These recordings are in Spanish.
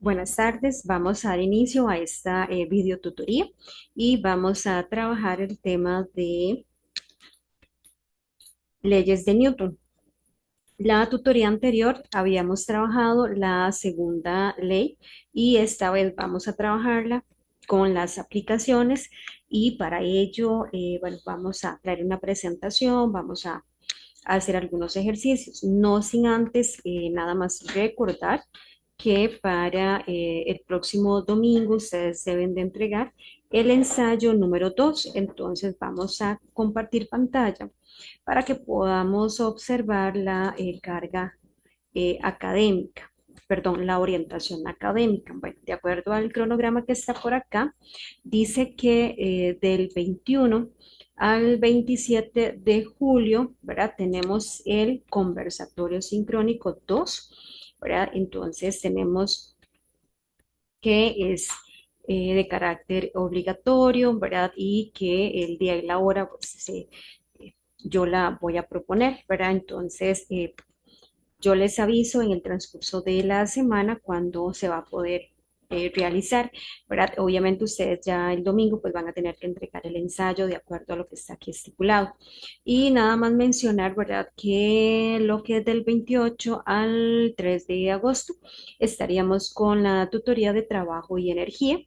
Buenas tardes, vamos a dar inicio a esta videotutoría y vamos a trabajar el tema de leyes de Newton. La tutoría anterior habíamos trabajado la segunda ley y esta vez vamos a trabajarla con las aplicaciones y para ello, bueno, vamos a traer una presentación, vamos a hacer algunos ejercicios, no sin antes nada más recordar que para el próximo domingo ustedes deben de entregar el ensayo número 2. Entonces vamos a compartir pantalla para que podamos observar la carga académica, perdón, la orientación académica. Bueno, de acuerdo al cronograma que está por acá, dice que del 21 al 27 de julio, ¿verdad? Tenemos el conversatorio sincrónico 2, ¿verdad? Entonces tenemos que es de carácter obligatorio, ¿verdad? Y que el día y la hora, pues, yo la voy a proponer, ¿verdad? Entonces, yo les aviso en el transcurso de la semana cuando se va a poder realizar, ¿verdad? Obviamente ustedes ya el domingo pues van a tener que entregar el ensayo de acuerdo a lo que está aquí estipulado. Y nada más mencionar, ¿verdad? Que lo que es del 28 al 3 de agosto estaríamos con la tutoría de trabajo y energía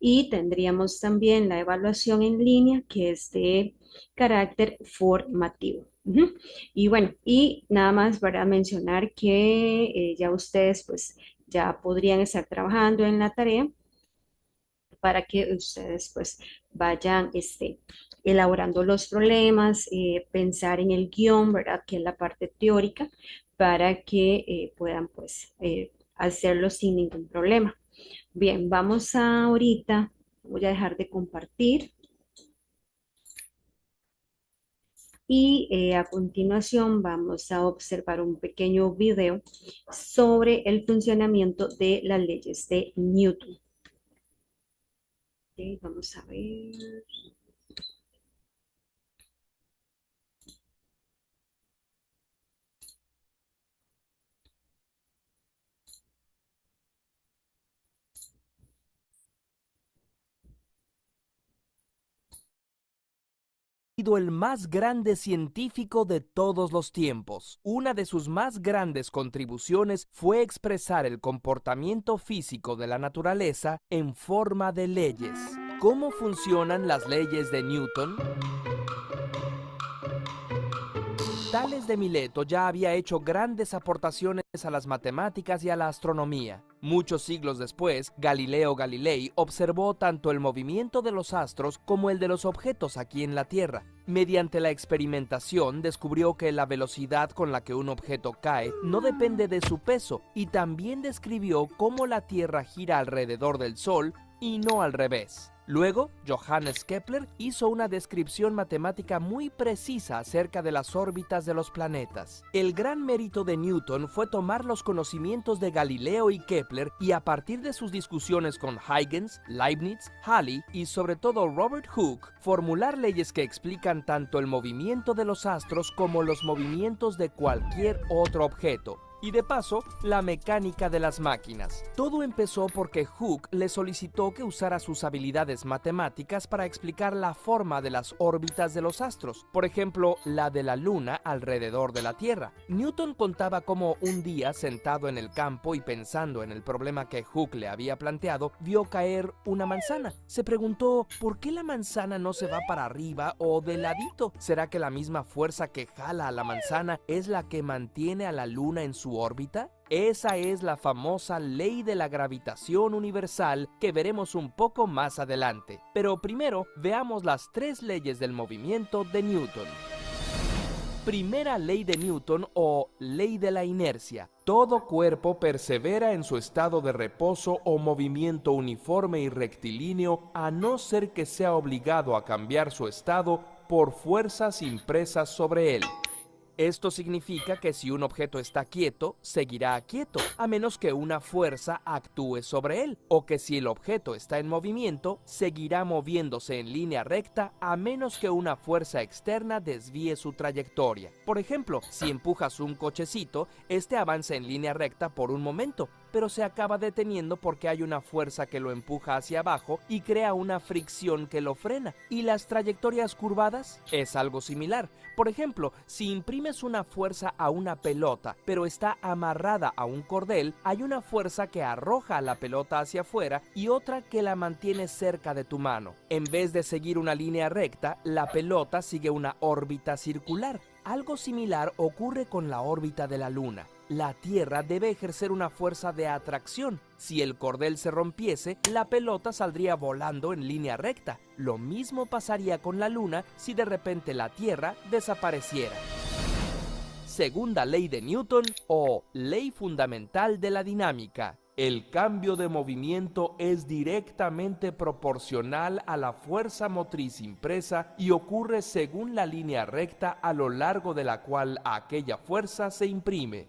y tendríamos también la evaluación en línea que es de carácter formativo. Ujú. Y bueno, y nada más para mencionar que ya ustedes pues ya podrían estar trabajando en la tarea para que ustedes pues vayan elaborando los problemas, pensar en el guión, ¿verdad? Que es la parte teórica, para que puedan pues hacerlo sin ningún problema. Bien, vamos a ahorita, voy a dejar de compartir. Y a continuación vamos a observar un pequeño video sobre el funcionamiento de las leyes de Newton. Ok, vamos a ver. Sido el más grande científico de todos los tiempos. Una de sus más grandes contribuciones fue expresar el comportamiento físico de la naturaleza en forma de leyes. ¿Cómo funcionan las leyes de Newton? Tales de Mileto ya había hecho grandes aportaciones a las matemáticas y a la astronomía. Muchos siglos después, Galileo Galilei observó tanto el movimiento de los astros como el de los objetos aquí en la Tierra. Mediante la experimentación descubrió que la velocidad con la que un objeto cae no depende de su peso y también describió cómo la Tierra gira alrededor del Sol y no al revés. Luego, Johannes Kepler hizo una descripción matemática muy precisa acerca de las órbitas de los planetas. El gran mérito de Newton fue tomar los conocimientos de Galileo y Kepler y a partir de sus discusiones con Huygens, Leibniz, Halley y sobre todo Robert Hooke, formular leyes que explican tanto el movimiento de los astros como los movimientos de cualquier otro objeto. Y de paso, la mecánica de las máquinas. Todo empezó porque Hooke le solicitó que usara sus habilidades matemáticas para explicar la forma de las órbitas de los astros, por ejemplo, la de la Luna alrededor de la Tierra. Newton contaba cómo un día, sentado en el campo y pensando en el problema que Hooke le había planteado, vio caer una manzana. Se preguntó, ¿por qué la manzana no se va para arriba o de ladito? ¿Será que la misma fuerza que jala a la manzana es la que mantiene a la Luna en su órbita? Esa es la famosa ley de la gravitación universal que veremos un poco más adelante. Pero primero veamos las tres leyes del movimiento de Newton. Primera ley de Newton o ley de la inercia. Todo cuerpo persevera en su estado de reposo o movimiento uniforme y rectilíneo a no ser que sea obligado a cambiar su estado por fuerzas impresas sobre él. Esto significa que si un objeto está quieto, seguirá quieto, a menos que una fuerza actúe sobre él, o que si el objeto está en movimiento, seguirá moviéndose en línea recta, a menos que una fuerza externa desvíe su trayectoria. Por ejemplo, si empujas un cochecito, este avanza en línea recta por un momento, pero se acaba deteniendo porque hay una fuerza que lo empuja hacia abajo y crea una fricción que lo frena. ¿Y las trayectorias curvadas? Es algo similar. Por ejemplo, si imprimes una fuerza a una pelota, pero está amarrada a un cordel, hay una fuerza que arroja la pelota hacia afuera y otra que la mantiene cerca de tu mano. En vez de seguir una línea recta, la pelota sigue una órbita circular. Algo similar ocurre con la órbita de la Luna. La Tierra debe ejercer una fuerza de atracción. Si el cordel se rompiese, la pelota saldría volando en línea recta. Lo mismo pasaría con la Luna si de repente la Tierra desapareciera. Segunda ley de Newton o ley fundamental de la dinámica. El cambio de movimiento es directamente proporcional a la fuerza motriz impresa y ocurre según la línea recta a lo largo de la cual aquella fuerza se imprime.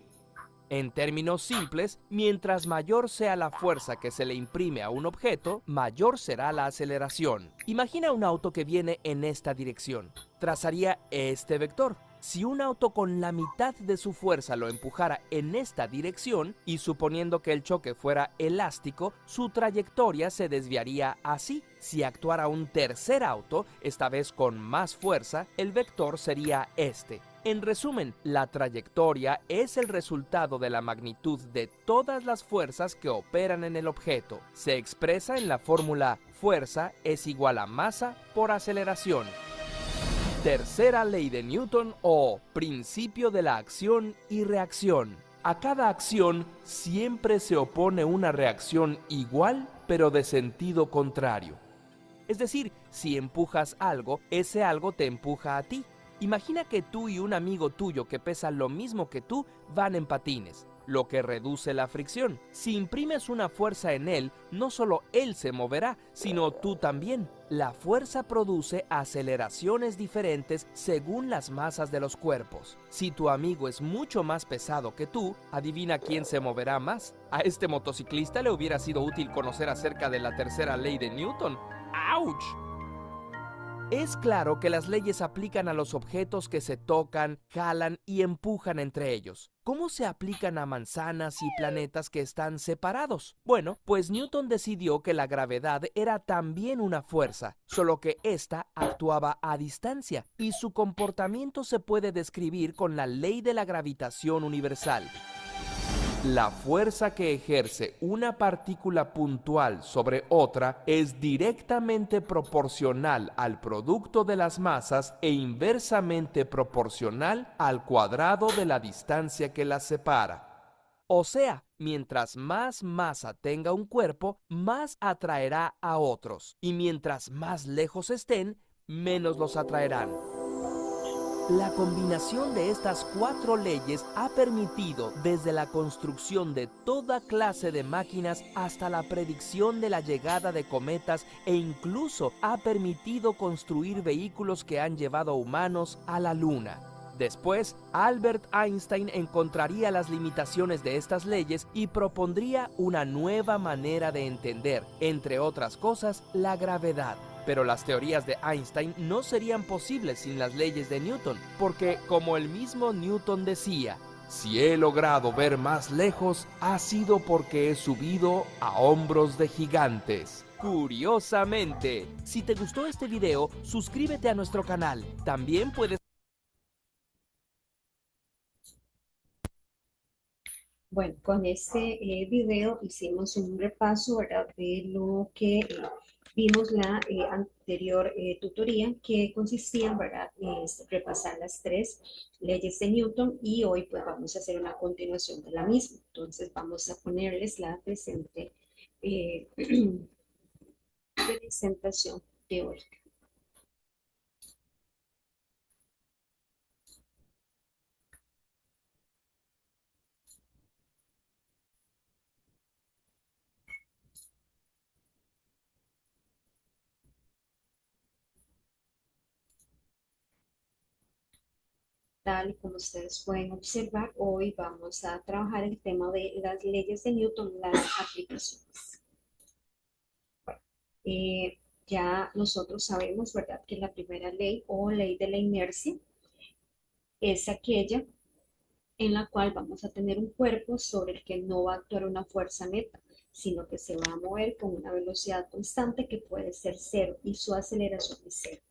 En términos simples, mientras mayor sea la fuerza que se le imprime a un objeto, mayor será la aceleración. Imagina un auto que viene en esta dirección. Trazaría este vector. Si un auto con la mitad de su fuerza lo empujara en esta dirección, y suponiendo que el choque fuera elástico, su trayectoria se desviaría así. Si actuara un tercer auto, esta vez con más fuerza, el vector sería este. En resumen, la trayectoria es el resultado de la magnitud de todas las fuerzas que operan en el objeto. Se expresa en la fórmula fuerza es igual a masa por aceleración. Tercera ley de Newton o principio de la acción y reacción. A cada acción siempre se opone una reacción igual pero de sentido contrario. Es decir, si empujas algo, ese algo te empuja a ti. Imagina que tú y un amigo tuyo que pesa lo mismo que tú van en patines, lo que reduce la fricción. Si imprimes una fuerza en él, no solo él se moverá, sino tú también. La fuerza produce aceleraciones diferentes según las masas de los cuerpos. Si tu amigo es mucho más pesado que tú, adivina quién se moverá más. A este motociclista le hubiera sido útil conocer acerca de la tercera ley de Newton. ¡Auch! Es claro que las leyes aplican a los objetos que se tocan, jalan y empujan entre ellos. ¿Cómo se aplican a manzanas y planetas que están separados? Bueno, pues Newton decidió que la gravedad era también una fuerza, solo que ésta actuaba a distancia, y su comportamiento se puede describir con la ley de la gravitación universal. La fuerza que ejerce una partícula puntual sobre otra es directamente proporcional al producto de las masas e inversamente proporcional al cuadrado de la distancia que las separa. O sea, mientras más masa tenga un cuerpo, más atraerá a otros, y mientras más lejos estén, menos los atraerán. La combinación de estas cuatro leyes ha permitido desde la construcción de toda clase de máquinas hasta la predicción de la llegada de cometas e incluso ha permitido construir vehículos que han llevado a humanos a la Luna. Después, Albert Einstein encontraría las limitaciones de estas leyes y propondría una nueva manera de entender, entre otras cosas, la gravedad. Pero las teorías de Einstein no serían posibles sin las leyes de Newton, porque, como el mismo Newton decía, si he logrado ver más lejos, ha sido porque he subido a hombros de gigantes. Curiosamente, si te gustó este video, suscríbete a nuestro canal. También puedes... Bueno, con este video hicimos un repaso, ¿verdad? De lo que vimos la anterior tutoría, que consistía, ¿verdad? Repasar las tres leyes de Newton y hoy pues vamos a hacer una continuación de la misma. Entonces vamos a ponerles la presente eh, presentación teórica. Tal y como ustedes pueden observar, hoy vamos a trabajar el tema de las leyes de Newton, las aplicaciones. Eh, ya nosotros sabemos, ¿verdad?, que la primera ley o ley de la inercia es aquella en la cual vamos a tener un cuerpo sobre el que no va a actuar una fuerza neta, sino que se va a mover con una velocidad constante que puede ser cero y su aceleración es cero.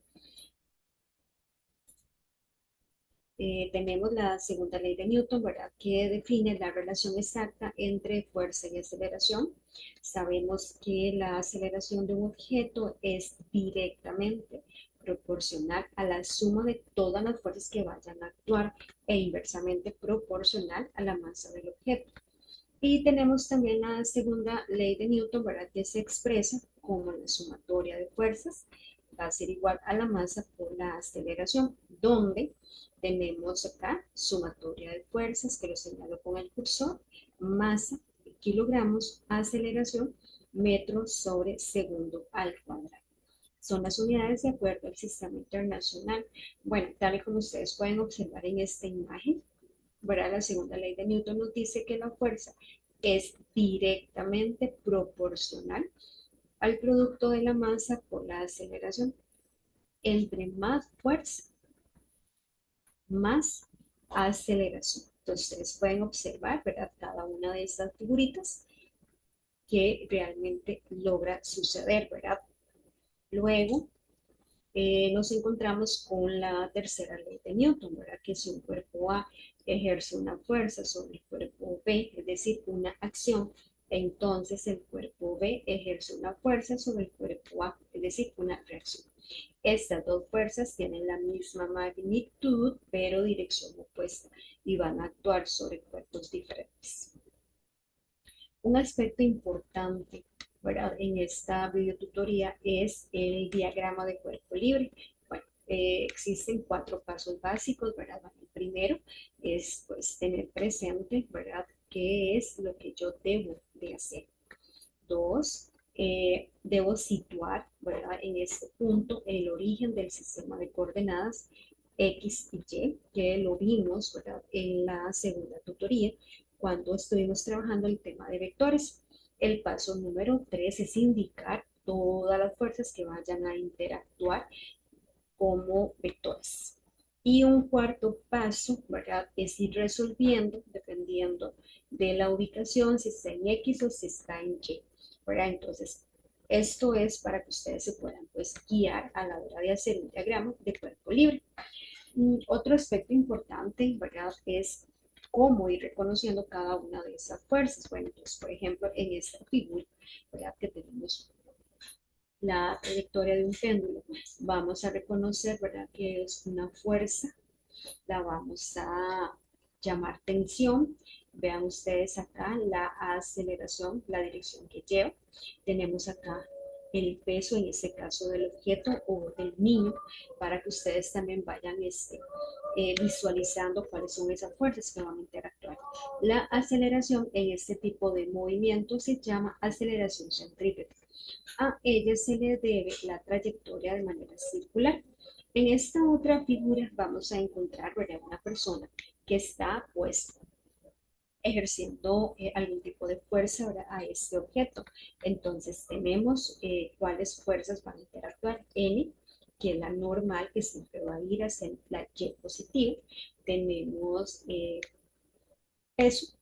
Tenemos la segunda ley de Newton, ¿verdad? Que define la relación exacta entre fuerza y aceleración. Sabemos que la aceleración de un objeto es directamente proporcional a la suma de todas las fuerzas que vayan a actuar e inversamente proporcional a la masa del objeto. Y tenemos también la segunda ley de Newton, ¿verdad? Que se expresa como la sumatoria de fuerzas va a ser igual a la masa por la aceleración, donde tenemos acá sumatoria de fuerzas, que lo señalo con el cursor, masa, kilogramos, aceleración, metros sobre segundo al cuadrado. Son las unidades de acuerdo al sistema internacional. Bueno, tal y como ustedes pueden observar en esta imagen, ¿verdad? La segunda ley de Newton nos dice que la fuerza es directamente proporcional al producto de la masa por la aceleración. Entre más fuerza, más aceleración. Entonces, ustedes pueden observar, ¿verdad? Cada una de estas figuritas que realmente logra suceder, ¿verdad? Luego, nos encontramos con la tercera ley de Newton, ¿verdad? Que si un cuerpo A ejerce una fuerza sobre el cuerpo B, es decir, una acción, entonces el cuerpo B ejerce una fuerza sobre el cuerpo A, es decir, una reacción. Estas dos fuerzas tienen la misma magnitud, pero dirección opuesta, y van a actuar sobre cuerpos diferentes. Un aspecto importante, ¿verdad? En esta videotutoría es el diagrama de cuerpo libre. Bueno, existen cuatro pasos básicos, ¿verdad? Bueno, el primero es pues, tener presente, ¿verdad? ¿Qué es lo que yo debo de hacer? Dos, debo situar, ¿verdad? En este punto el origen del sistema de coordenadas X y Y, que lo vimos, ¿verdad? En la segunda tutoría, cuando estuvimos trabajando el tema de vectores. El paso número 3 es indicar todas las fuerzas que vayan a interactuar como vectores. Y un cuarto paso, ¿verdad? Es ir resolviendo, dependiendo de la ubicación, si está en X o si está en Y, ¿verdad? Entonces, esto es para que ustedes se puedan pues, guiar a la hora de hacer un diagrama de cuerpo libre. Otro aspecto importante, ¿verdad? Es cómo ir reconociendo cada una de esas fuerzas. Bueno, entonces, por ejemplo, en esta figura, ¿verdad? Que tenemos la trayectoria de un péndulo, vamos a reconocer, ¿verdad? Que es una fuerza, la vamos a llamar tensión. Vean ustedes acá la aceleración, la dirección que lleva. Tenemos acá el peso, en este caso del objeto o del niño, para que ustedes también vayan visualizando cuáles son esas fuerzas que van a interactuar. La aceleración en este tipo de movimiento se llama aceleración centrípeta. A ella se le debe la trayectoria de manera circular. En esta otra figura vamos a encontrar, ¿verdad? Una persona que está pues ejerciendo algún tipo de fuerza, ¿verdad? A este objeto. Entonces tenemos cuáles fuerzas van a interactuar. N, que es la normal, que siempre va a ir hacia la Y positiva. Tenemos peso,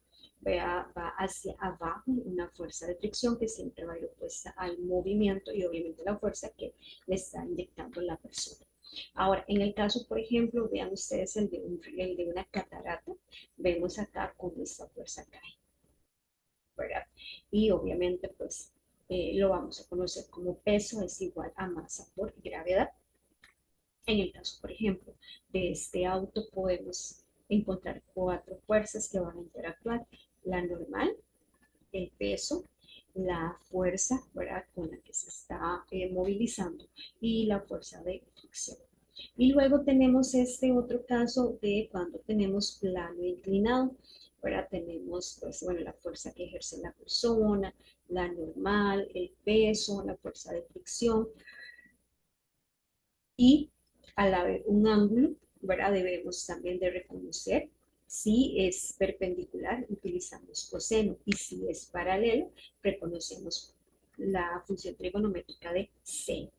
va hacia abajo, una fuerza de fricción que siempre va a ir opuesta al movimiento y obviamente la fuerza que le está inyectando la persona. Ahora, en el caso, por ejemplo, vean ustedes el de una catarata, vemos acá cómo esta fuerza cae, ¿verdad? Y obviamente, pues, lo vamos a conocer como peso es igual a masa por gravedad. En el caso, por ejemplo, de este auto podemos encontrar cuatro fuerzas que van a interactuar. La normal, el peso, la fuerza, ¿verdad? Con la que se está movilizando y la fuerza de fricción. Y luego tenemos este otro caso de cuando tenemos plano inclinado, ¿verdad? Tenemos, pues, bueno, la fuerza que ejerce la persona, la normal, el peso, la fuerza de fricción, y a la vez un ángulo, ¿verdad? Debemos también de reconocer si es perpendicular, utilizamos coseno, y si es paralelo, reconocemos la función trigonométrica de seno.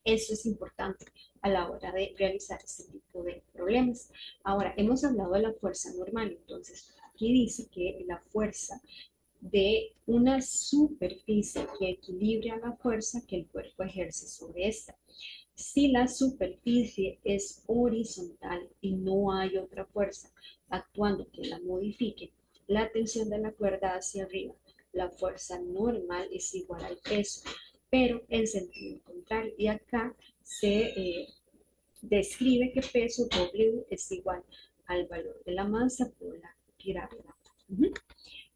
Eso es importante a la hora de realizar este tipo de problemas. Ahora, hemos hablado de la fuerza normal, entonces aquí dice que la fuerza de una superficie que equilibra la fuerza que el cuerpo ejerce sobre esta. Si la superficie es horizontal y no hay otra fuerza actuando que la modifique, la tensión de la cuerda hacia arriba, la fuerza normal es igual al peso, pero en sentido contrario. Y acá se describe que peso W es igual al valor de la masa por la gravedad.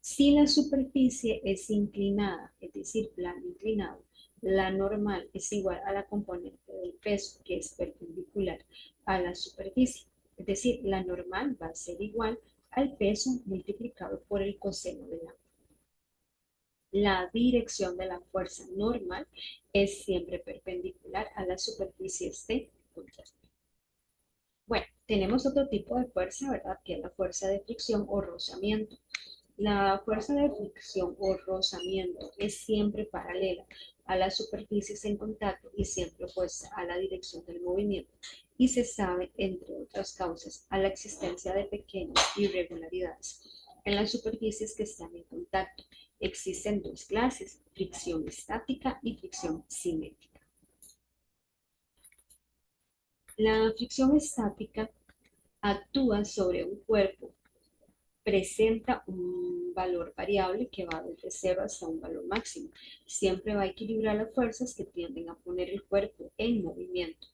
Si la superficie es inclinada, es decir, plano inclinado, la normal es igual a la componente del peso, que es perpendicular a la superficie. Es decir, la normal va a ser igual al peso multiplicado por el coseno del ángulo. La dirección de la fuerza normal es siempre perpendicular a la superficie este punto. Bueno, tenemos otro tipo de fuerza, ¿verdad? Que es la fuerza de fricción o rozamiento. La fuerza de fricción o rozamiento es siempre paralela a las superficies en contacto y siempre opuesta a la dirección del movimiento. Y se sabe, entre otras causas, a la existencia de pequeñas irregularidades en las superficies que están en contacto. Existen dos clases, fricción estática y fricción cinética. La fricción estática actúa sobre un cuerpo, presenta un valor variable que va desde 0 hasta un valor máximo. Siempre va a equilibrar las fuerzas que tienden a poner el cuerpo en movimiento.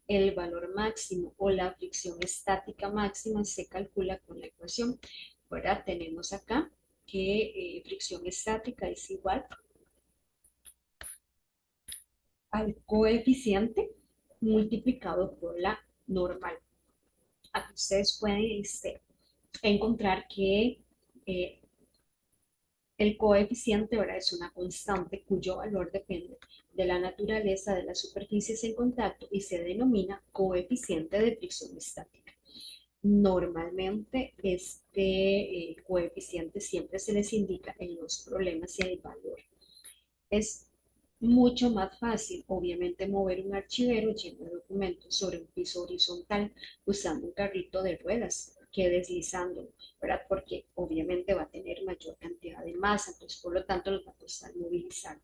El valor máximo o la fricción estática máxima se calcula con la ecuación. Ahora tenemos acá que fricción estática es igual al coeficiente multiplicado por la normal. Aquí ustedes pueden encontrar que eh, el coeficiente, ¿verdad? Es una constante cuyo valor depende de la naturaleza de las superficies en contacto y se denomina coeficiente de fricción estática. Normalmente coeficiente siempre se les indica en los problemas y el valor. Es mucho más fácil, obviamente, mover un archivero lleno de documentos sobre un piso horizontal usando un carrito de ruedas que deslizándolo, ¿verdad? Porque obviamente va a tener mayor cantidad de masa, entonces por lo tanto los va a costar movilizar.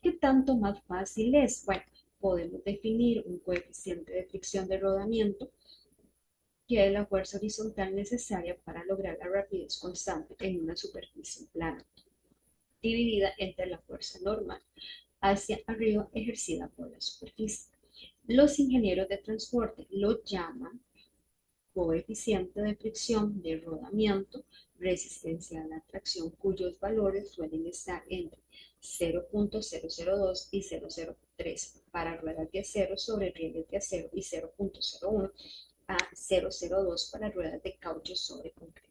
¿Qué tanto más fácil es? Bueno, podemos definir un coeficiente de fricción de rodamiento que es la fuerza horizontal necesaria para lograr la rapidez constante en una superficie plana, dividida entre la fuerza normal hacia arriba ejercida por la superficie. Los ingenieros de transporte lo llaman coeficiente de fricción de rodamiento, resistencia a la tracción, cuyos valores suelen estar entre 0.002 y 0.003 para ruedas de acero sobre rieles de acero y 0.01 a 0.02 para ruedas de caucho sobre concreto.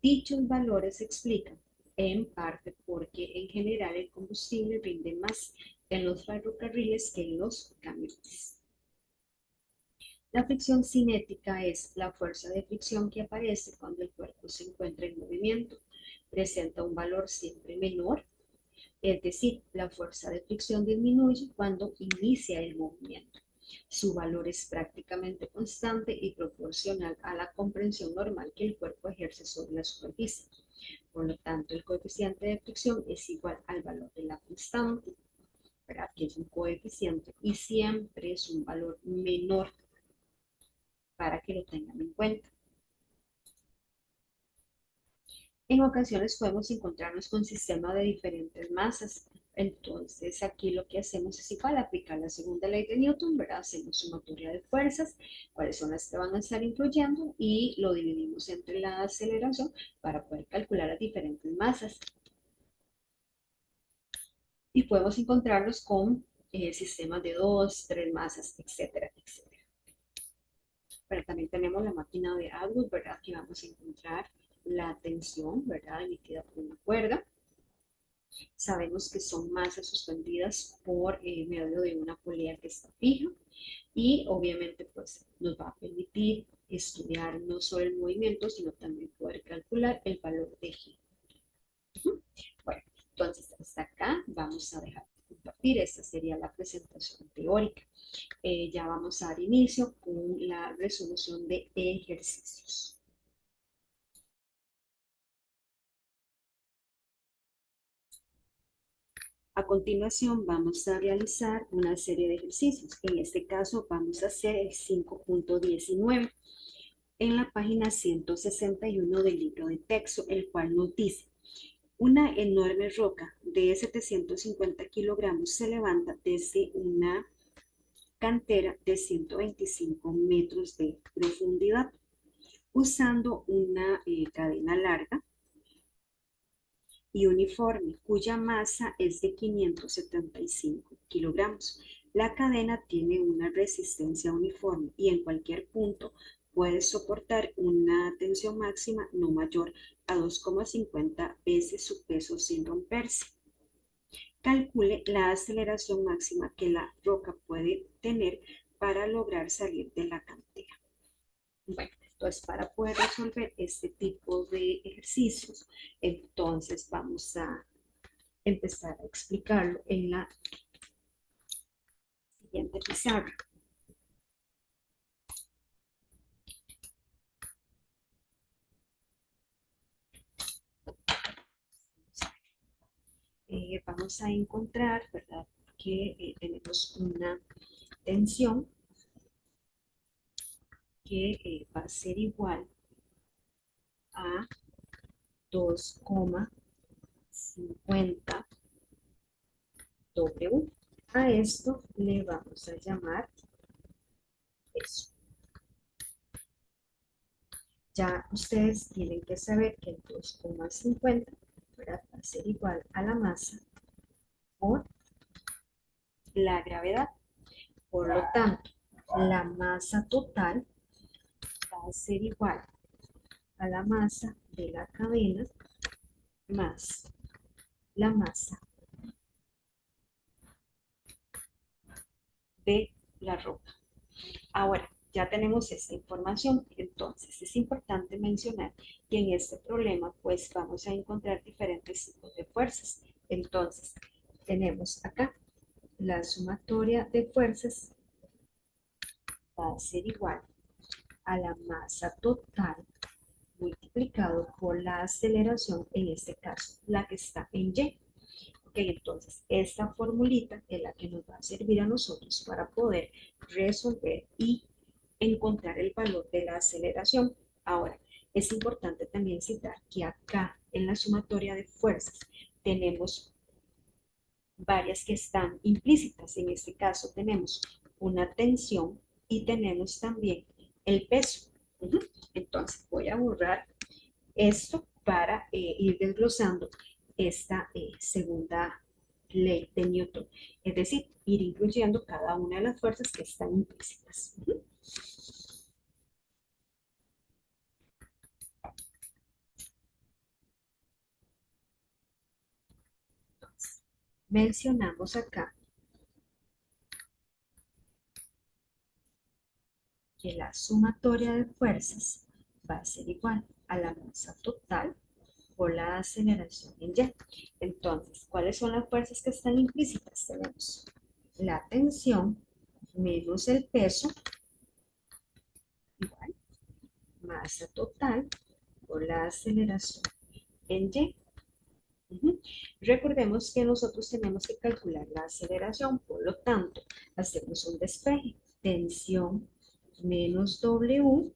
Dichos valores se explican en parte porque en general el combustible rinde más en los ferrocarriles que en los camiones. La fricción cinética es la fuerza de fricción que aparece cuando el cuerpo se encuentra en movimiento. Presenta un valor siempre menor, es decir, la fuerza de fricción disminuye cuando inicia el movimiento. Su valor es prácticamente constante y proporcional a la comprensión normal que el cuerpo ejerce sobre la superficie. Por lo tanto, el coeficiente de fricción es igual al valor de la constante, ¿verdad? Que es un coeficiente y siempre es un valor menor para que lo tengan en cuenta. En ocasiones podemos encontrarnos con sistemas de diferentes masas. Entonces aquí lo que hacemos es igual aplicar la segunda ley de Newton, ¿verdad? Hacemos sumatoria de fuerzas, cuáles son las que van a estar influyendo y lo dividimos entre la aceleración para poder calcular las diferentes masas. Y podemos encontrarnos con sistemas de 2, 3 masas, etcétera, etcétera. Pero también tenemos la máquina de Atwood, ¿verdad? Que vamos a encontrar la tensión, ¿verdad? Emitida por una cuerda. Sabemos que son masas suspendidas por medio de una polea que está fija y obviamente pues nos va a permitir estudiar no solo el movimiento, sino también poder calcular el valor de G. Bueno, entonces hasta acá vamos a dejar. compartir. Esta sería la presentación teórica. Ya vamos a dar inicio con la resolución de ejercicios. A continuación vamos a realizar una serie de ejercicios. En este caso vamos a hacer el 5.19 en la página 161 del libro de texto, el cual nos dice: una enorme roca de 750 kilogramos se levanta desde una cantera de 125 metros de profundidad usando una cadena larga y uniforme, cuya masa es de 575 kilogramos. La cadena tiene una resistencia uniforme y en cualquier punto puede soportar una tensión máxima no mayor a 2,50 veces su peso sin romperse. Calcule la aceleración máxima que la roca puede tener para lograr salir de la cantera. Bueno, entonces para poder resolver este tipo de ejercicios, entonces vamos a empezar a explicarlo en la siguiente pizarra. Vamos a encontrar, ¿verdad?, que tenemos una tensión que va a ser igual a 2,50 W. A esto le vamos a llamar peso. Ya ustedes tienen que saber que el 2,50 va a ser igual a la masa por la gravedad. Por lo tanto, la masa total va a ser igual a la masa de la cadena más la masa de la roca. Ahora, ya tenemos esta información, entonces es importante mencionar que en este problema pues vamos a encontrar diferentes tipos de fuerzas. Entonces, tenemos acá la sumatoria de fuerzas va a ser igual a la masa total multiplicado por la aceleración, en este caso, la que está en Y. Ok, entonces esta formulita es la que nos va a servir a nosotros para poder resolver y encontrar el valor de la aceleración. Ahora, es importante también citar que acá en la sumatoria de fuerzas tenemos varias que están implícitas. En este caso tenemos una tensión y tenemos también el peso. Entonces voy a borrar esto para ir desglosando esta segunda ley de Newton, es decir, ir incluyendo cada una de las fuerzas que están implícitas. Entonces, mencionamos acá que la sumatoria de fuerzas va a ser igual a la masa total por la aceleración en Y. Entonces, ¿cuáles son las fuerzas que están implícitas? Tenemos la tensión menos el peso igual masa total por la aceleración en Y. Recordemos que nosotros tenemos que calcular la aceleración, por lo tanto, hacemos un despeje. Tensión menos W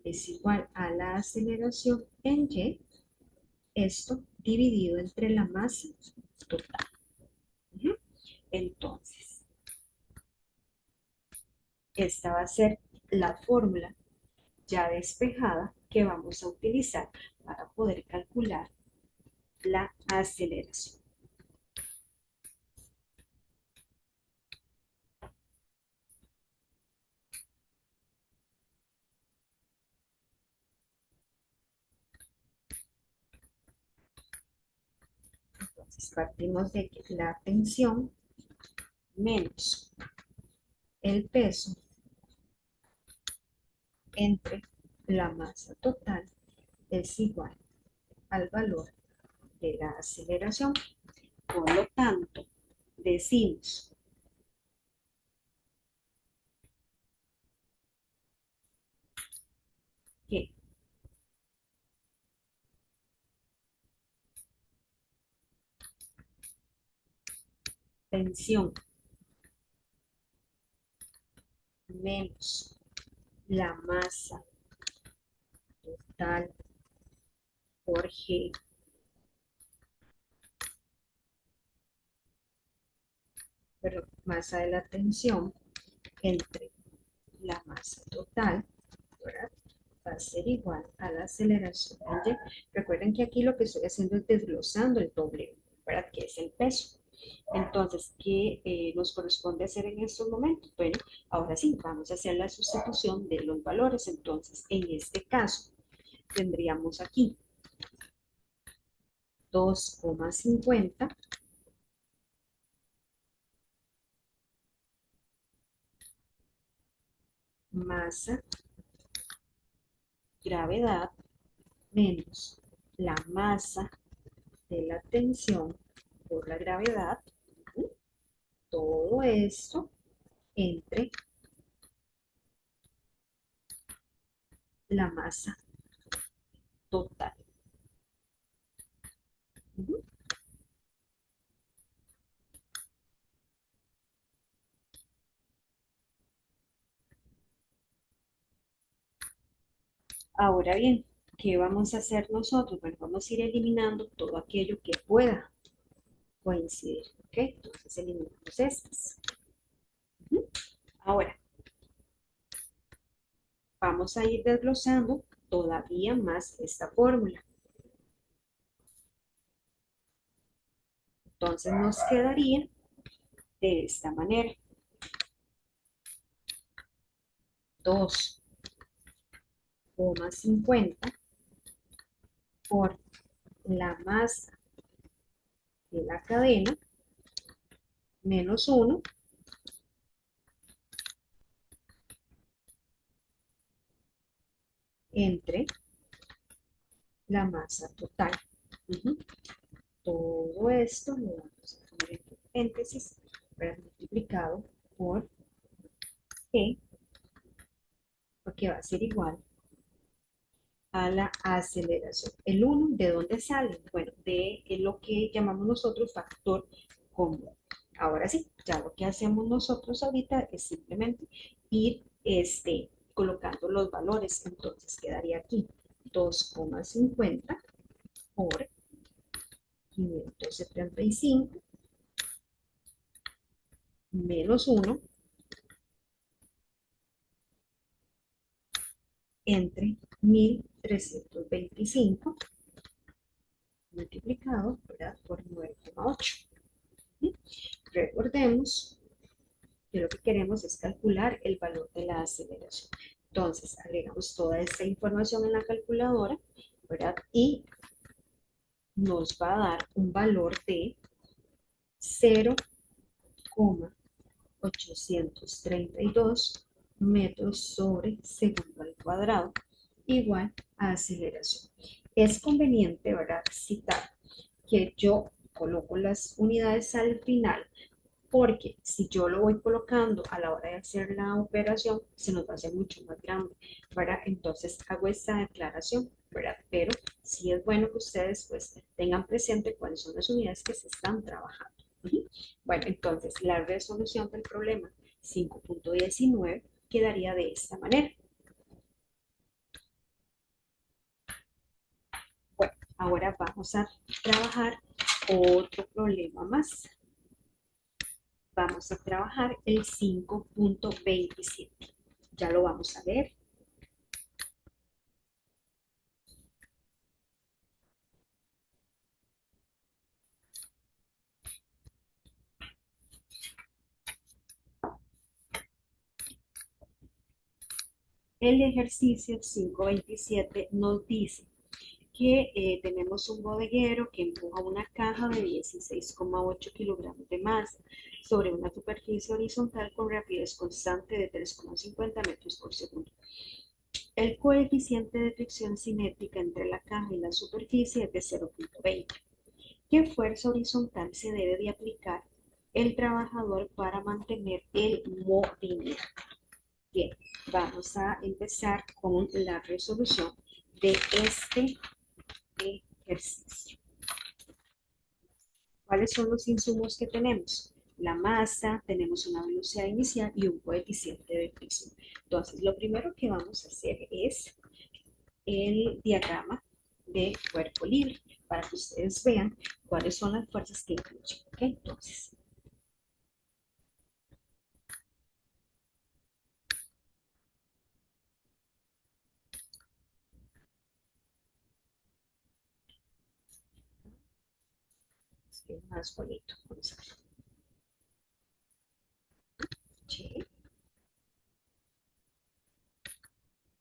es igual a la aceleración en Y, esto dividido entre la masa total. Entonces, esta va a ser la fórmula ya despejada que vamos a utilizar para poder calcular la aceleración. Entonces partimos de que la tensión menos el peso entre la masa total es igual al valor de la aceleración. Por lo tanto, decimos que tensión menos la masa total por G, pero masa de la tensión entre la masa total, ¿verdad? Va a ser igual a la aceleración en Y. Recuerden que aquí lo que estoy haciendo es desglosando el W, ¿verdad? Que es el peso. Entonces, ¿qué nos corresponde hacer en estos momentos? Bueno, ahora sí, vamos a hacer la sustitución de los valores. Entonces, en este caso, tendríamos aquí 2,50 masa, gravedad, menos la masa de la tensión por la gravedad. Todo esto entre la masa total. Ahora bien, ¿qué vamos a hacer nosotros? Bueno, vamos a ir eliminando todo aquello que pueda coincidir. ¿Ok? Entonces eliminamos estas. Ahora, vamos a ir desglosando todavía más esta fórmula. Entonces nos quedaría de esta manera. 2,50 por la masa de la cadena menos 1 entre la masa total. Todo esto lo vamos a poner entre paréntesis, multiplicado por G, porque va a ser igual a la aceleración. El 1, ¿de dónde sale? Bueno, de lo que llamamos nosotros factor común. Ahora sí, ya lo que hacemos nosotros ahorita es simplemente ir colocando los valores. Entonces quedaría aquí 2,50 por 575 menos 1 entre 1325 multiplicado, ¿verdad?, por 9,8. Recordemos que lo que queremos es calcular el valor de la aceleración. Entonces, agregamos toda esta información en la calculadora, ¿verdad? Y nos va a dar un valor de 0,832 metros sobre segundo al cuadrado, igual a aceleración. Es conveniente, ¿verdad?, citar que yo coloco las unidades al final, porque si yo lo voy colocando a la hora de hacer la operación, se nos va a hacer mucho más grande, ¿verdad? Entonces hago esta declaración, ¿verdad? Pero sí es bueno que ustedes pues tengan presente cuáles son las unidades que se están trabajando. Bueno, entonces la resolución del problema 5.19 quedaría de esta manera. Bueno, ahora vamos a trabajar otro problema más. Vamos a trabajar el 5.27. Ya lo vamos a ver. El ejercicio 5.27 nos dice que tenemos un bodeguero que empuja una caja de 16,8 kilogramos de masa sobre una superficie horizontal con rapidez constante de 3,50 metros por segundo. El coeficiente de fricción cinética entre la caja y la superficie es de 0,20. ¿Qué fuerza horizontal se debe de aplicar el trabajador para mantener el movimiento. Bien, vamos a empezar con la resolución de este ejercicio. ¿Cuáles son los insumos que tenemos? La masa, tenemos una velocidad inicial y un coeficiente de fricción. Entonces, lo primero que vamos a hacer es el diagrama de cuerpo libre para que ustedes vean cuáles son las fuerzas que incluyen. ¿Ok? Entonces, es más bonito. Vamos a ver. G,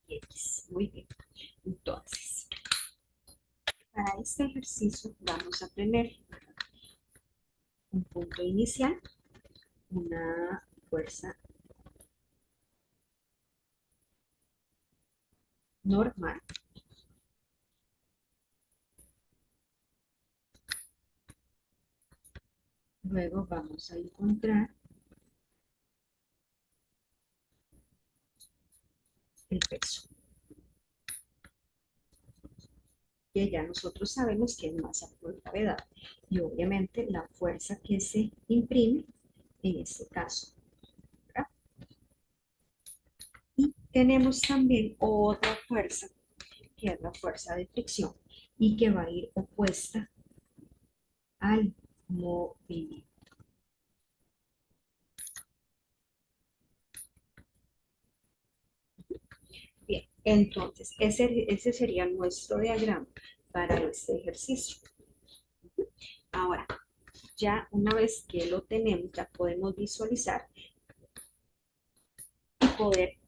X. Muy bien. Entonces, para este ejercicio vamos a tener un punto inicial, una fuerza normal. Luego vamos a encontrar el peso, que ya nosotros sabemos que es masa por gravedad, y obviamente la fuerza que se imprime en este caso, ¿verdad? Y tenemos también otra fuerza, que es la fuerza de fricción, y que va a ir opuesta al movimiento. Bien, entonces ese sería nuestro diagrama para este ejercicio. Ahora, ya una vez que lo tenemos, ya podemos visualizar y poder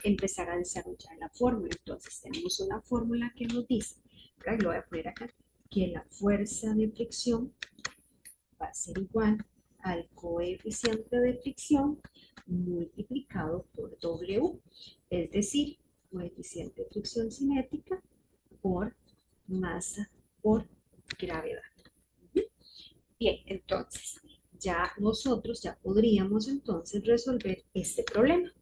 empezar a desarrollar la fórmula. Entonces tenemos una fórmula que nos dice, ¿verdad? Lo voy a poner acá, que la fuerza de fricción va a ser igual al coeficiente de fricción multiplicado por W, es decir, coeficiente de fricción cinética por masa por gravedad. Bien, entonces ya nosotros ya podríamos entonces resolver este problema.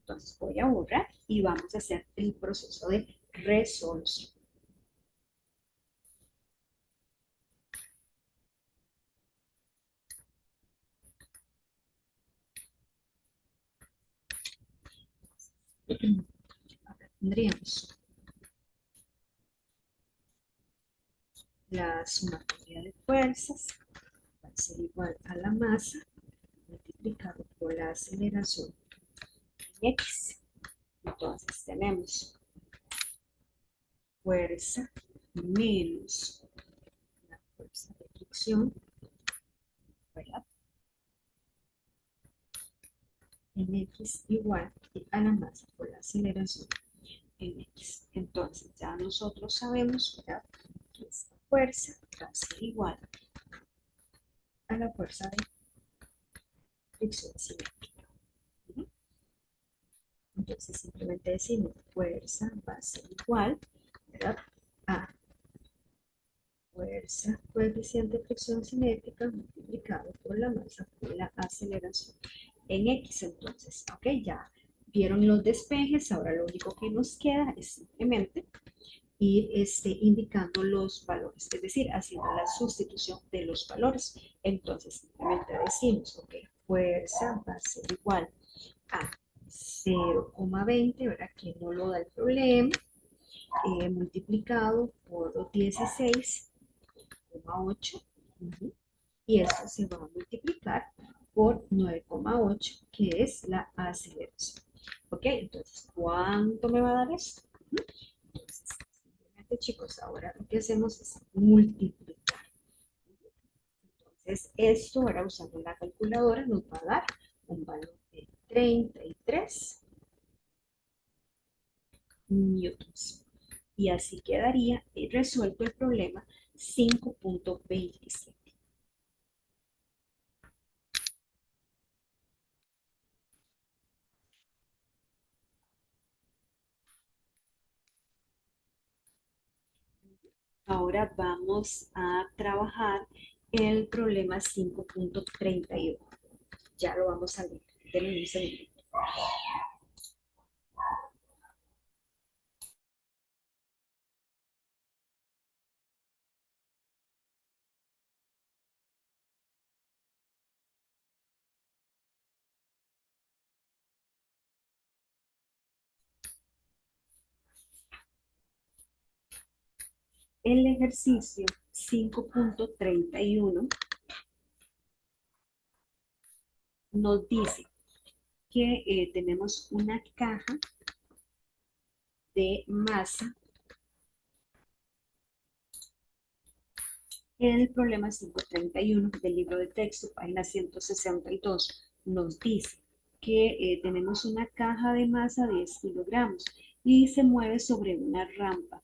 Entonces voy a borrar y vamos a hacer el proceso de resolución. Ahora tendríamos la sumatoria de fuerzas, va a ser igual a la masa multiplicado por la aceleración en X. Entonces tenemos fuerza menos la fuerza de fricción, ¿verdad? En X igual a la masa por la aceleración en X. Entonces ya nosotros sabemos, ¿verdad?, que esta fuerza va a ser igual a la fuerza de fricción simétrica. Entonces simplemente decimos fuerza va a ser igual, ¿verdad?, a fuerza coeficiente de fricción cinética multiplicado por la masa por la aceleración en X. Entonces, ok, ya vieron los despejes, ahora lo único que nos queda es simplemente ir indicando los valores, es decir, haciendo la sustitución de los valores. Entonces, simplemente decimos, ok, fuerza va a ser igual a 0,20, ¿verdad? Que no lo da el problema, multiplicado por 16,8, y esto se va a multiplicar por 9,8, que es la aceleración. ¿Ok? Entonces, ¿cuánto me va a dar esto? Entonces, simplemente, chicos, ahora lo que hacemos es multiplicar. Entonces, esto ahora usando la calculadora nos va a dar un valor de 33 newtons. Y así quedaría resuelto el problema 5.27. Ahora vamos a trabajar el problema 5.31. Ya lo vamos a ver. Denme un segundo. El ejercicio 5.31 nos dice que tenemos una caja de masa. El problema 531 del libro de texto, página 162, nos dice que tenemos una caja de masa de 10 kilogramos y se mueve sobre una rampa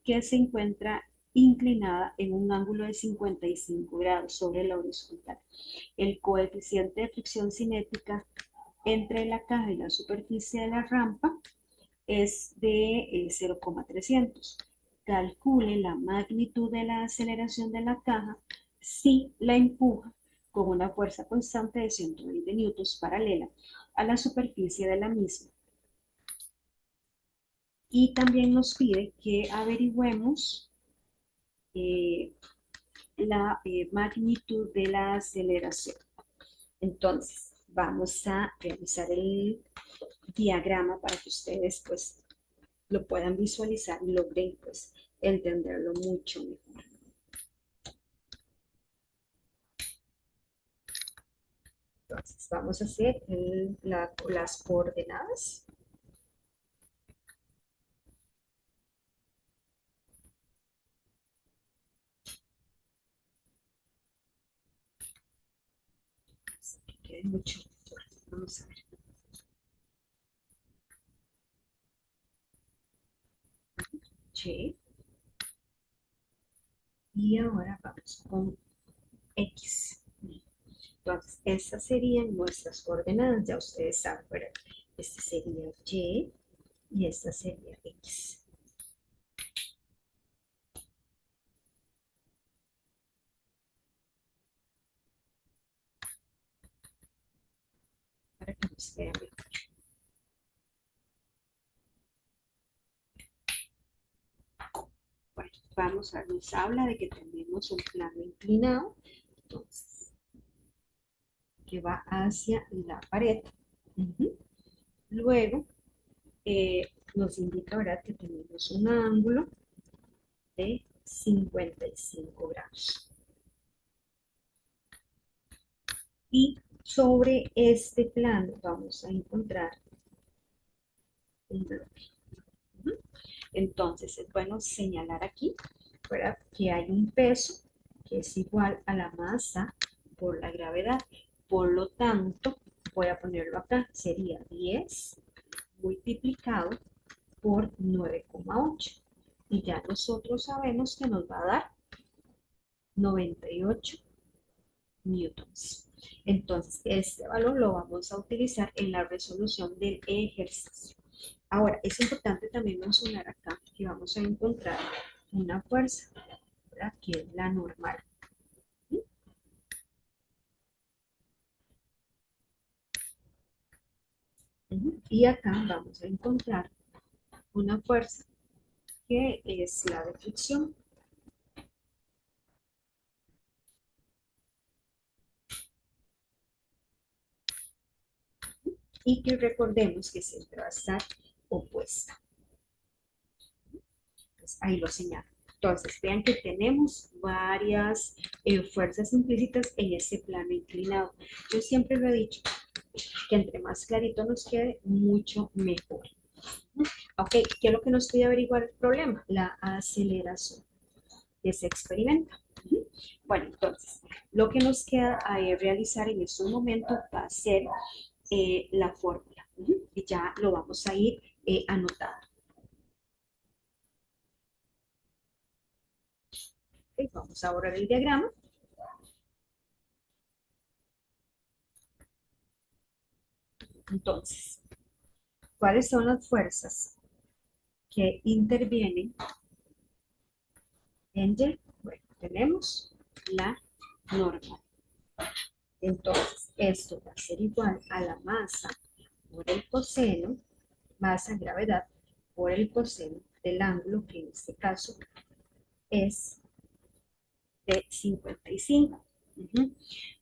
que se encuentra inclinada en un ángulo de 55 grados sobre la horizontal. El coeficiente de fricción cinética entre la caja y la superficie de la rampa es de 0,300. Calcule la magnitud de la aceleración de la caja si la empuja con una fuerza constante de 120 newtons paralela a la superficie de la misma. Y también nos pide que averigüemos eh, la magnitud de la aceleración. Entonces, vamos a realizar el diagrama para que ustedes pues lo puedan visualizar y logren pues entenderlo mucho mejor. Entonces, vamos a hacer las coordenadas. Que quede mucho mejor. Vamos a ver. Y, y ahora vamos con X. Entonces, estas serían nuestras coordenadas, ya ustedes saben, pero este sería y esta sería X. Para que nos vean mejor. Bueno, vamos a nos habla de que tenemos un plano inclinado, entonces, que va hacia la pared. Uh-huh. Luego, nos indica, ¿verdad?, que tenemos un ángulo de 55 grados. Y sobre este plano vamos a encontrar un bloque. Uh-huh. Entonces, es bueno señalar aquí, ¿verdad?, que hay un peso que es igual a la masa por la gravedad. Por lo tanto, voy a ponerlo acá, sería 10 multiplicado por 9,8. Y ya nosotros sabemos que nos va a dar 98 newtons. Entonces, este valor lo vamos a utilizar en la resolución del ejercicio. Ahora, es importante también mencionar acá que vamos a encontrar una fuerza, ¿verdad?, que es la normal. Y acá vamos a encontrar una fuerza que es la de fricción. Y que recordemos que siempre va a estar opuesta. Entonces, ahí lo señalo. Entonces, vean que tenemos varias fuerzas implícitas en este plano inclinado. Yo siempre lo he dicho, que entre más clarito nos quede, mucho mejor. Ok, ¿qué es lo que nos pide averiguar el problema? La aceleración que se experimenta. Bueno, entonces, lo que nos queda realizar en estos momentos va a ser la fórmula. Y ya lo vamos a ir anotando. Okay, vamos a borrar el diagrama. Entonces, ¿cuáles son las fuerzas que intervienen en Y? Bueno, tenemos la normal. Entonces, esto va a ser igual a la masa por el coseno, masa gravedad por el coseno del ángulo, que en este caso es de 55.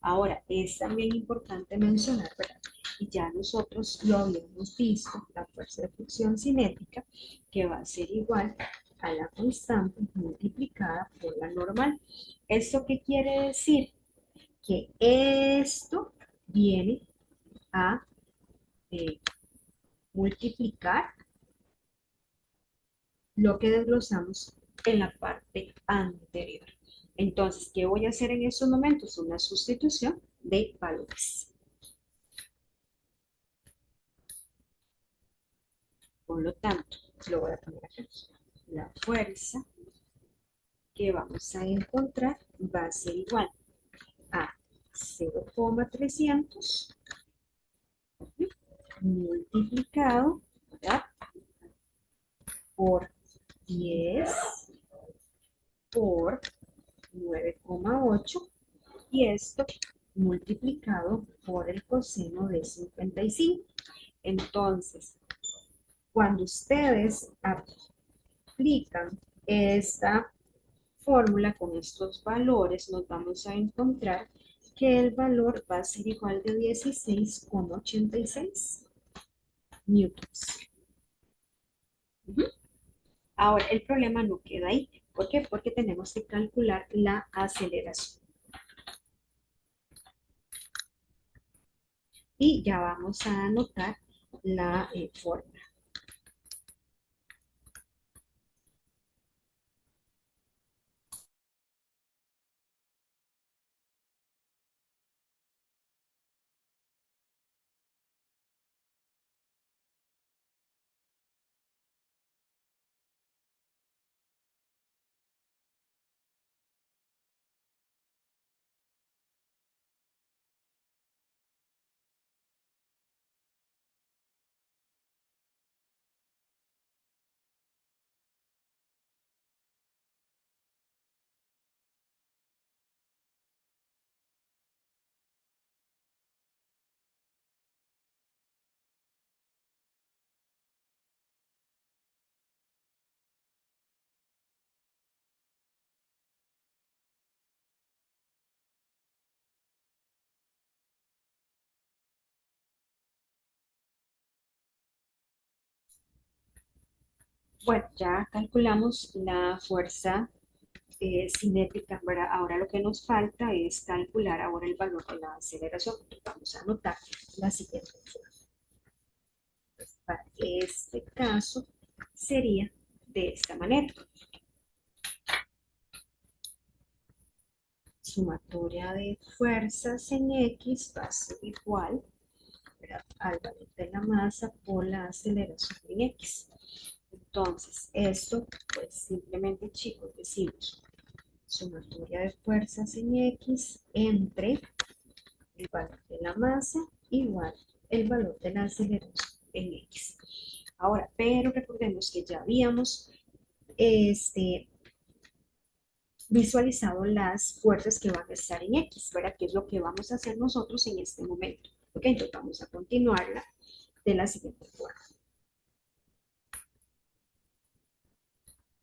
Ahora, es también importante mencionar, ¿verdad? Y ya nosotros lo habíamos visto, la fuerza de fricción cinética, que va a ser igual a la constante multiplicada por la normal. ¿Esto qué quiere decir? Que esto viene a eh, multiplicar lo que desglosamos en la parte anterior. Entonces, ¿qué voy a hacer en estos momentos? Una sustitución de valores. Por lo tanto, lo voy a poner acá. La fuerza que vamos a encontrar va a ser igual a 0,300 multiplicado, ¿verdad?, por 10 por 9,8, y esto multiplicado por el coseno de 55. Entonces, cuando ustedes aplican esta fórmula con estos valores, nos vamos a encontrar que el valor va a ser igual de 16,86 newtons. Ahora, el problema no queda ahí. ¿Por qué? Porque tenemos que calcular la aceleración. Y ya vamos a anotar la fórmula. Bueno, ya calculamos la fuerza cinética, ¿verdad? Ahora lo que nos falta es calcular ahora el valor de la aceleración. Vamos a anotar la siguiente fórmula. Pues para este caso sería de esta manera. Sumatoria de fuerzas en X va a ser igual, ¿verdad?, al valor de la masa por la aceleración en X. Entonces, esto, pues simplemente, chicos, decimos sumatoria de fuerzas en X entre el valor de la masa igual el valor de la aceleración en X. Ahora, pero recordemos que ya habíamos visualizado las fuerzas que van a estar en X, ¿verdad? Que es lo que vamos a hacer nosotros en este momento. Ok, entonces vamos a continuarla de la siguiente forma.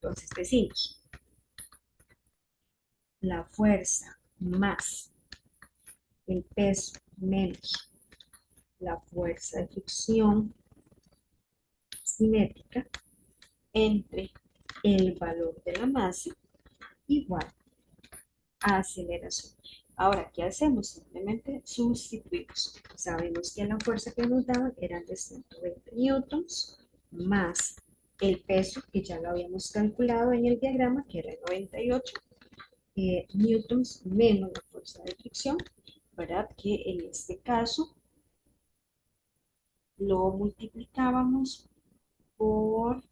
Entonces decimos, la fuerza más el peso menos la fuerza de fricción cinética entre el valor de la masa igual a aceleración. Ahora, ¿qué hacemos? Simplemente sustituimos. Sabemos que la fuerza que nos daban eran de 120 newtons más el peso, que ya lo habíamos calculado en el diagrama, que era 98 newtons menos la fuerza de fricción, ¿verdad? Que en este caso lo multiplicábamos por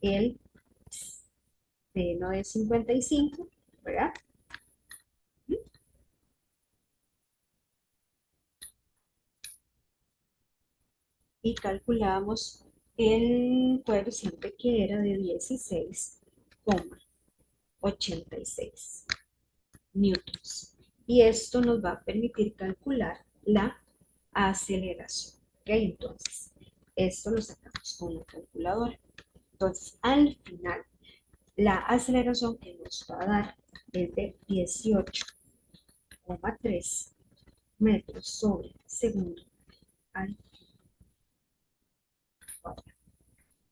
el seno de 55, ¿verdad? Y calculamos el coeficiente, que era de 16,86. newtons. Y esto nos va a permitir calcular la aceleración. ¿Ok? Entonces, esto lo sacamos con la calculadora. Entonces, al final, la aceleración que nos va a dar es de 18,3 metros sobre segundo al cuadrado.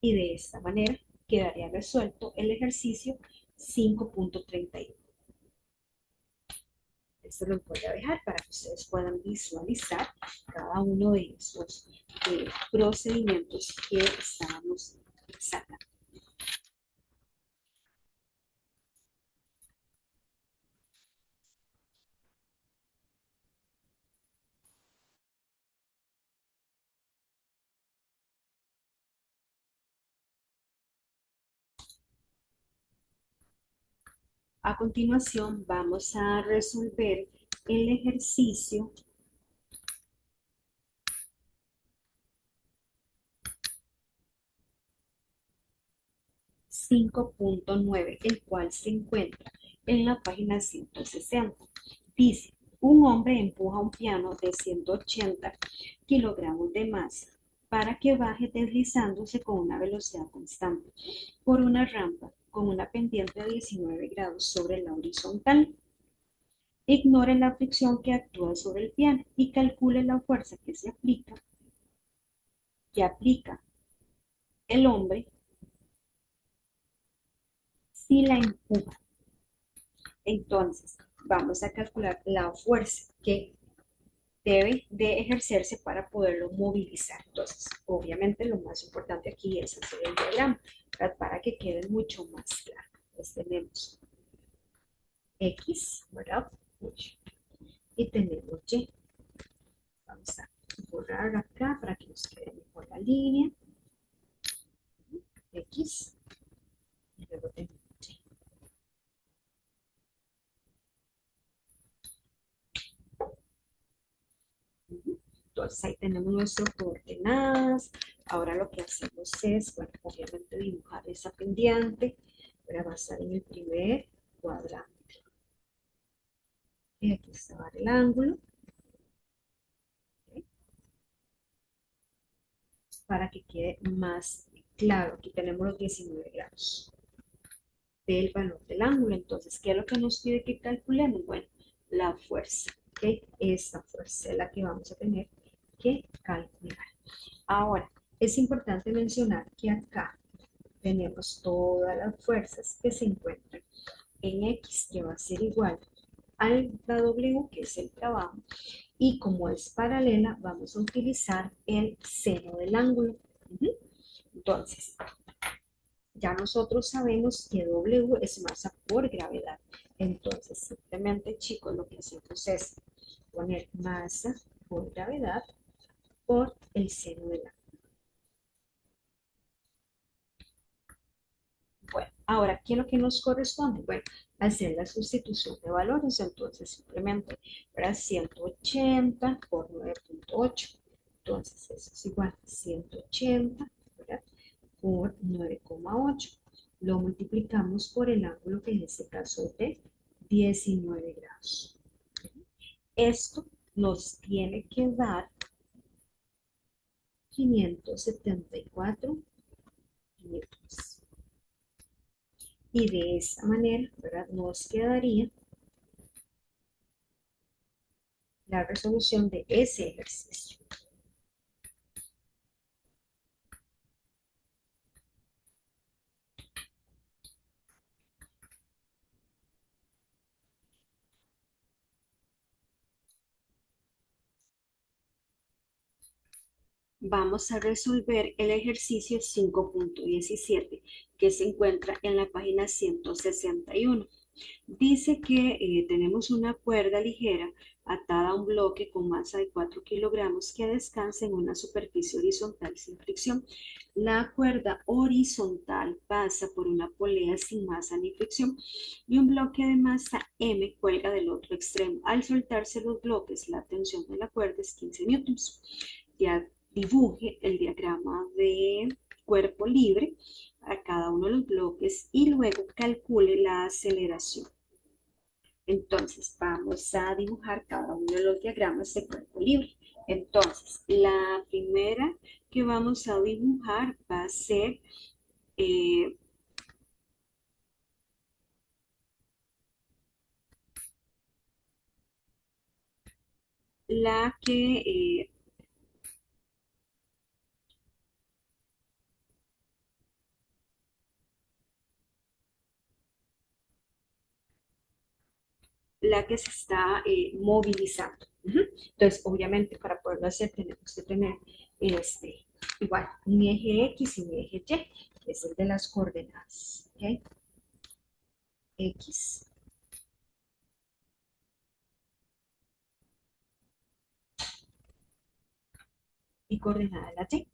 Y de esta manera quedaría resuelto el ejercicio 5.31. Esto lo voy a dejar para que ustedes puedan visualizar cada uno de esos procedimientos que estábamos sacando. A continuación vamos a resolver el ejercicio 5.9, el cual se encuentra en la página 160. Dice, un hombre empuja un piano de 180 kilogramos de masa para que baje deslizándose con una velocidad constante por una rampa con una pendiente de 19 grados sobre la horizontal. Ignore la fricción que actúa sobre el piano y calcule la fuerza que aplica el hombre si la empuja. Entonces, vamos a calcular la fuerza que debe de ejercerse para poderlo movilizar. Entonces, obviamente lo más importante aquí es hacer el diagrama, ¿verdad? Para que quede mucho más claro. Entonces tenemos X, ¿verdad? Y tenemos Y. Vamos a borrar acá para que nos quede mejor la línea. X. Y luego tenemos Y. Entonces ahí tenemos nuestras coordenadas. Ahora lo que hacemos es, bueno, obviamente dibujar esa pendiente. Ahora va a estar en el primer cuadrante. Y aquí está el ángulo. ¿Ok? Para que quede más claro. Aquí tenemos los 19 grados del valor del ángulo. Entonces, ¿qué es lo que nos pide que calculemos? Bueno, la fuerza. ¿Ok? Esta fuerza es la que vamos a tener que calcular. Ahora, es importante mencionar que acá tenemos todas las fuerzas que se encuentran en X, que va a ser igual a la W, que es el trabajo, y como es paralela, vamos a utilizar el seno del ángulo. Entonces, ya nosotros sabemos que W es masa por gravedad. Entonces, simplemente, chicos, lo que hacemos es poner masa por gravedad por el seno del ángulo. Bueno, ahora, ¿qué es lo que nos corresponde? Bueno, hacer la sustitución de valores, entonces simplemente para 180 por 9.8. Entonces, eso es igual a 180, ¿verdad? Por 9,8. Lo multiplicamos por el ángulo que en este caso es de 19 grados. Esto nos tiene que dar 574 metros. Y de esta manera, ¿verdad? Nos quedaría la resolución de ese ejercicio. Vamos a resolver el ejercicio 5.17 que se encuentra en la página 161. Dice que tenemos una cuerda ligera atada a un bloque con masa de 4 kilogramos que descansa en una superficie horizontal sin fricción. La cuerda horizontal pasa por una polea sin masa ni fricción y un bloque de masa M cuelga del otro extremo. Al soltarse los bloques, la tensión de la cuerda es 15 newtons. Ya dibuje el diagrama de cuerpo libre para cada uno de los bloques y luego calcule la aceleración. Entonces, vamos a dibujar cada uno de los diagramas de cuerpo libre. Entonces, la primera que vamos a dibujar va a ser eh, la que se está movilizando. Entonces, obviamente, para poderlo hacer, tenemos que tener igual un eje X y un eje Y, que es el de las coordenadas. ¿Okay? X y coordenada la Y.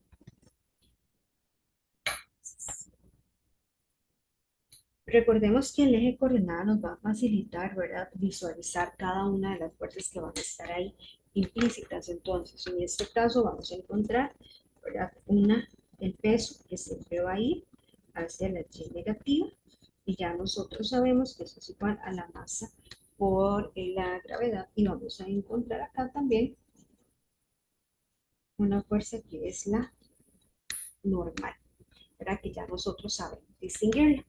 Recordemos que el eje coordenada nos va a facilitar, ¿verdad?, visualizar cada una de las fuerzas que van a estar ahí implícitas. Entonces, en este caso vamos a encontrar, ¿verdad?, el peso que siempre va a ir hacia la Y negativa, y ya nosotros sabemos que eso es igual a la masa por la gravedad, y vamos a encontrar acá también una fuerza que es la normal, ¿verdad?, que ya nosotros sabemos distinguirla.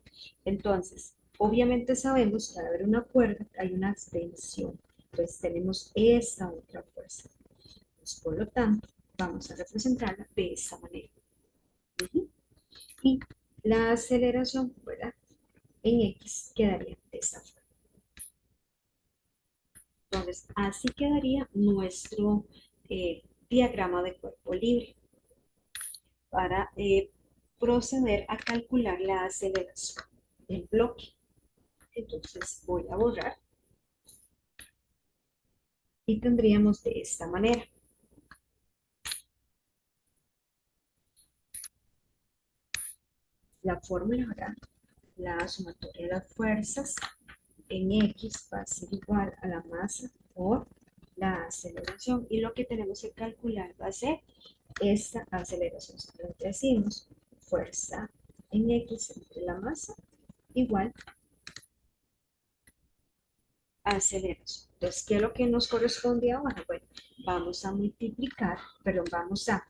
Entonces, obviamente sabemos que al haber una cuerda hay una tensión. Entonces tenemos esta otra fuerza. Entonces, por lo tanto, vamos a representarla de esta manera. Y la aceleración, ¿verdad?, en X quedaría de esta forma. Entonces, así quedaría nuestro diagrama de cuerpo libre para proceder a calcular la aceleración del bloque. Entonces voy a borrar y tendríamos de esta manera. La fórmula, ¿verdad?, la sumatoria de las fuerzas en X va a ser igual a la masa por la aceleración, y lo que tenemos que calcular va a ser esta aceleración. Simplemente decimos fuerza en X entre la masa igual a aceleración. Entonces, ¿qué es lo que nos corresponde ahora? Bueno, vamos a multiplicar, pero vamos a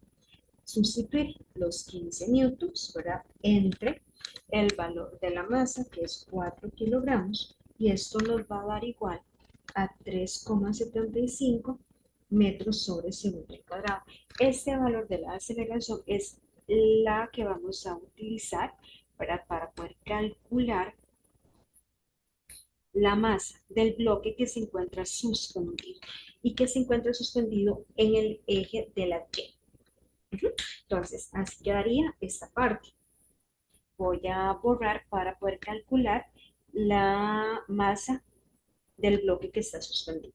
sustituir los 15 newtons, ¿verdad?, entre el valor de la masa, que es 4 kilogramos, y esto nos va a dar igual a 3,75 metros sobre segundo al cuadrado. Este valor de la aceleración es la que vamos a utilizar, ¿verdad?, para poder calcular la masa del bloque que se encuentra suspendido y que se encuentra suspendido en el eje de la Y. Entonces, así quedaría esta parte. Voy a borrar para poder calcular la masa del bloque que está suspendido.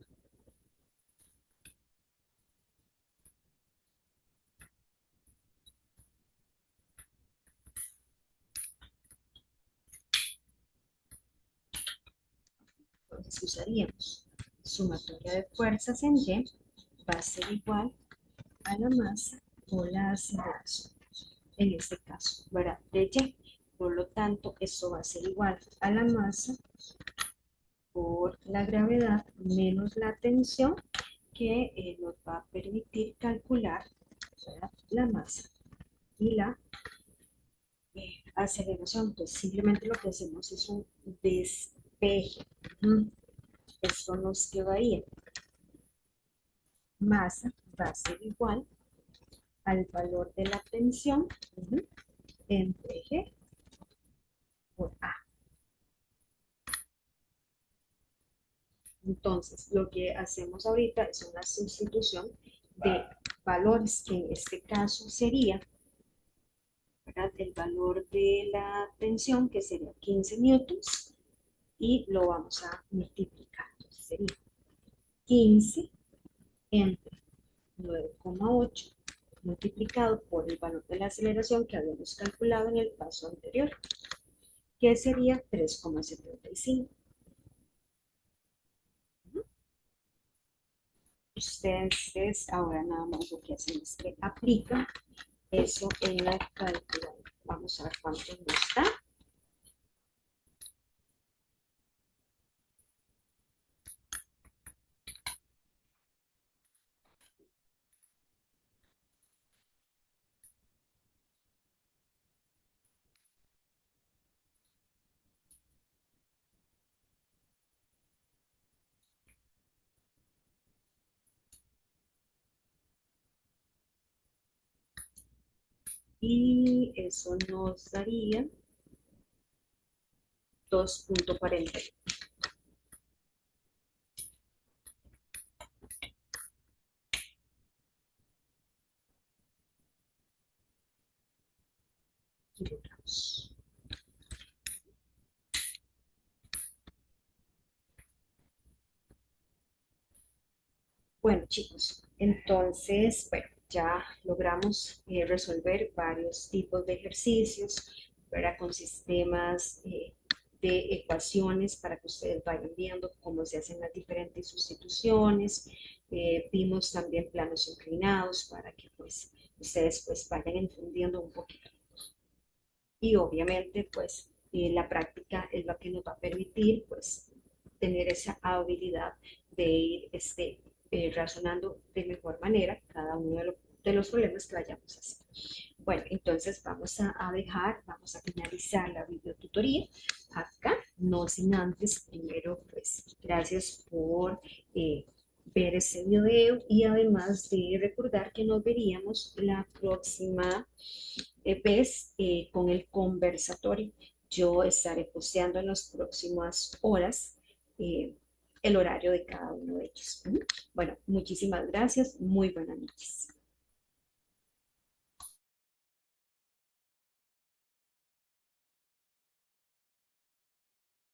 Entonces usaríamos sumatoria de fuerzas en Y va a ser igual a la masa por la aceleración, en este caso, ¿verdad?, de Y. Por lo tanto, esto va a ser igual a la masa por la gravedad menos la tensión, que nos va a permitir calcular, ¿verdad?, la masa y la aceleración. Entonces, simplemente lo que hacemos es un despeje. Esto nos quedaría masa va a ser igual al valor de la tensión entre G por A. Entonces, lo que hacemos ahorita es una sustitución de valores, que en este caso sería, ¿verdad?, el valor de la tensión, que sería 15 newtons, y lo vamos a multiplicar. Entonces sería 15 entre 9,8 multiplicado por el valor de la aceleración que habíamos calculado en el paso anterior, que sería 3,75. Ustedes ahora nada más lo que hacen es que aplican eso en la calculadora. Vamos a ver cuánto nos da. y eso nos daría 2.40. Kilogramos. Bueno, chicos, entonces, bueno, ya logramos resolver varios tipos de ejercicios, ¿verdad? Con sistemas de ecuaciones para que ustedes vayan viendo cómo se hacen las diferentes sustituciones. Vimos también planos inclinados para que pues ustedes pues vayan entendiendo un poquito. Y obviamente pues la práctica es lo que nos va a permitir pues tener esa habilidad de ir razonando de mejor manera cada uno de los problemas que vayamos a hacer. Bueno, entonces vamos vamos a finalizar la videotutoría acá, no sin antes, primero, pues, gracias por ver ese video y además de recordar que nos veríamos la próxima vez con el conversatorio. Yo estaré posteando en las próximas horas eh, el horario de cada uno de ellos. Bueno, muchísimas gracias. Muy buenas noches.